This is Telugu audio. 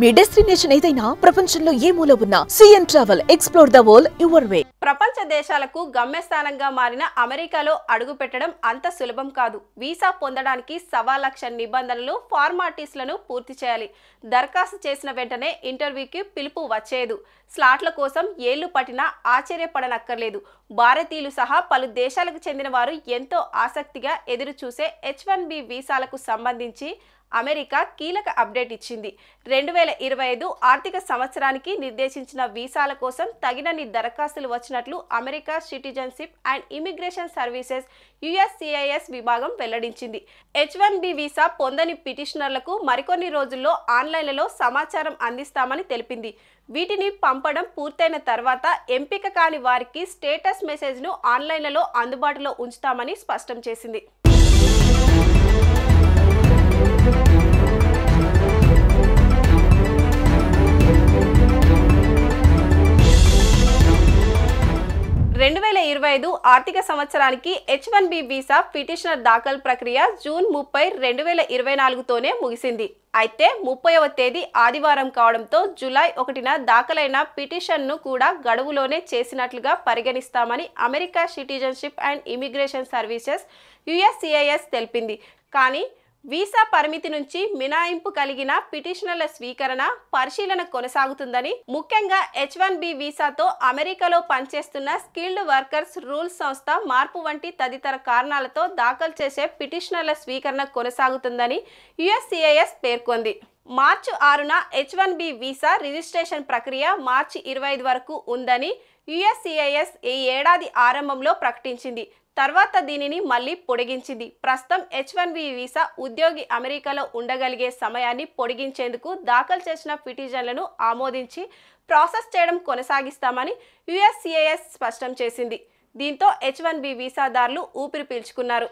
మీ డెస్టినేషన్ ఏదైనా ప్రపంచంలో ఏ మూల ఉన్నా CN travel explore the world your way. ప్రపంచ దేశాలకు గమ్యస్థానంగా మారిన అమెరికాలో అడుగు పెట్టడం అంత సులభం కాదు. వీసా పొందడానికి 1,00,000 నిబంధనలు, ఫార్మాలిటీస్లను పూర్తి చేయాలి. దరఖాస్తు చేసిన వెంటనే ఇంటర్వ్యూకి పిలుపు వచ్చేదు. స్లాట్ల కోసం ఏళ్లు పట్టినా ఆశ్చర్యపడనక్కర్లేదు. భారతీయులు సహా పలు దేశాలకు చెందిన వారు ఎంతో ఆసక్తిగా ఎదురు చూసే H-1B వీసాలకు సంబంధించి అమెరికా కీలక అప్డేట్ ఇచ్చింది. 2025 ఆర్థిక సంవత్సరానికి నిర్దేశించిన వీసాల కోసం తగినన్ని దరఖాస్తులు వచ్చినట్లు America citizenship and immigration services USCIS విభాగం వెల్లడించింది. H-1B వీసా పొందని పిటిషనర్లకు మరికొన్ని రోజుల్లో ఆన్లైన్లలో సమాచారం అందిస్తామని తెలిపింది. వీటిని పంపడం పూర్తయిన తర్వాత ఎంపిక కాని వారికి స్టేటస్ మెసేజ్ను ఆన్లైన్లలో అందుబాటులో ఉంచుతామని స్పష్టం చేసింది. ఆర్థిక సంవత్సరానికి H-1B వీసా పిటిషనర్ దాఖలు ప్రక్రియ జూన్ 30, 2024తోనే ముగిసింది. అయితే 30వ తేదీ ఆదివారం కావడంతో జూలై 1న దాఖలైన పిటిషన్ను కూడా గడువులోనే చేసినట్లుగా పరిగణిస్తామని America citizenship and immigration services USCIS తెలిపింది. కానీ వీసా పరిమితి నుంచి మినహాయింపు కలిగిన పిటిషనర్ల స్వీకరణ, పరిశీలన కొనసాగుతుందని, ముఖ్యంగా H-1B వీసాతో అమెరికాలో పనిచేస్తున్న స్కిల్డ్ వర్కర్స్ రూల్స్ సంస్థ మార్పు వంటి తదితర కారణాలతో దాఖలు చేసే పిటిషనర్ల స్వీకరణ కొనసాగుతుందని USCIS పేర్కొంది. మార్చి 6న H-1B వీసా రిజిస్ట్రేషన్ ప్రక్రియ మార్చి 25 వరకు ఉందని USCIS ఈ ఏడాది ఆరంభంలో ప్రకటించింది. తర్వాత దీనిని మళ్లీ పొడిగించింది. ప్రస్తుతం H-1B వీసా ఉద్యోగి అమెరికాలో ఉండగలిగే సమయాన్ని పొడిగించేందుకు దాఖలు చేసిన పిటిషన్లను ఆమోదించి ప్రాసెస్ చేయడం కొనసాగిస్తామని USCIS స్పష్టం చేసింది. దీంతో H-1B వీసాదారులు ఊపిరి పీల్చుకున్నారు.